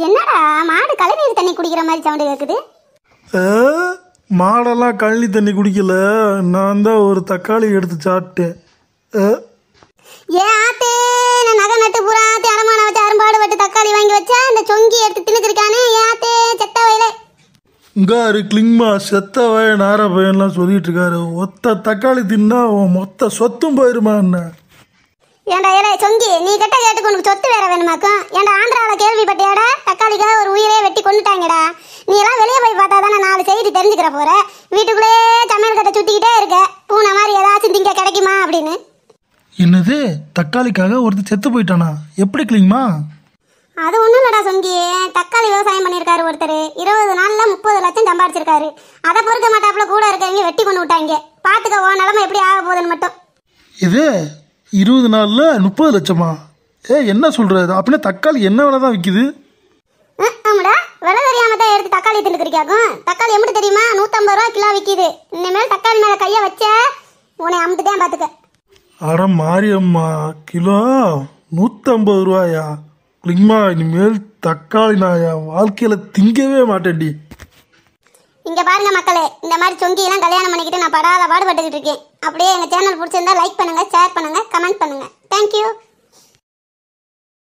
என்னடா மாடு கழுநீர் தண்ணி குடிக்கிற மாதிரி சவுண்ட் கேக்குது? மாடெல்லாம் கழனி தண்ணி குடிக்கல, நான் தான் ஒரு தக்காளி எடுத்து சாப்பிட்டேன். ஏன் ஆத்தே, நான் நகை நட்டு பூராத்தி அடமான வச்சு அரும்பாடு வெட்டு தக்காளி வாங்கி வச்சா இந்த சொங்கி எடுத்து தின்னுக்கிருக்கானே ஏத்தே செத்த வயலே. இங்காரு கிளிங்மா செத்த வய நார பையன்லாம் சொல்லிட்டு இருக்காரு. ஒத்த தக்காளி தின்னா மொத்த சொத்தும் போயிருமா என்ன? ஏண்டா ஏலே சொங்கி, நீ கிட்ட கேட்டுக்கு உனக்கு சொத்து வேற வேணுமாக்கும்? ஏண்டா ஆந்திராவில் கேள்விப்பட்டியாடா தக்காளிக்காக ஒரு உயிரே வெட்டி கொண்டுட்டாங்கடா. நீ எல்லாம் வெளியே போய் பார்த்தா தானே 4 செய்தி தெரிஞ்சுக்கிற போற. வீட்டுக்குள்ளே சமையல் கட்டை சுத்திக்கிட்டே இருக்க, பூனை மாதிரி ஏதாச்சும் திங்க கிடைக்குமா அப்படின்னு. என்னது, தக்காளிக்காக ஒருத்தர் செத்து போயிட்டானா? எப்படி கிளிங்மா? அது ஒன்றும் இல்லடா சொங்கி, தக்காளி விவசாயம் பண்ணியிருக்காரு ஒருத்தர். 20 நாளில் 30 லட்சம் சம்பாதிச்சிருக்காரு. அதை பொறுக்க மாட்டாப்புல கூட இருக்கவங்க வெட்டி கொண்டு விட்டாங்க. பார்த்துக்க உன் நிலமை எப்படி ஆக போகுதுன்னு மட்டும். இது 20 நாளில் 30 லட்சமா? என்ன சொல்கிறது? அப்படின்னா தக்காளி என்ன விலை தான் விற்கிது? ஆமாடா, விலை தெரியாம தான் எடுத்து தக்காளி தின்னுக்கிறியாக்கும். தக்காளி எப்படி தெரியுமா? 150 ரூபா கிலோ விற்கிது. இனிமேல் தக்காளி மேலே கையை வச்ச உன்னை அமுத்துட்டேன் பார்த்துக்க. அட மாரியம்மா, கிலோ 150 ரூபாயா? கிளிங்மா, இனிமேல் தக்காளி நான் என் வாழ்க்கையில் திங்கவே மாட்டேன்டி. இங்க பாருங்க மக்களே, இந்த மாதிரி சொங்கியெல்லாம் கல்யாணம் பண்ணிக்கிட்டு நான் படாத பாடுபட்டுக்கிட்டு இருக்கேன். அப்படியே எங்க சேனல் பிடிச்சிருந்தா லைக் பண்ணுங்க, ஷேர் பண்ணுங்க, கமெண்ட் பண்ணுங்க. தேங்க்யூ.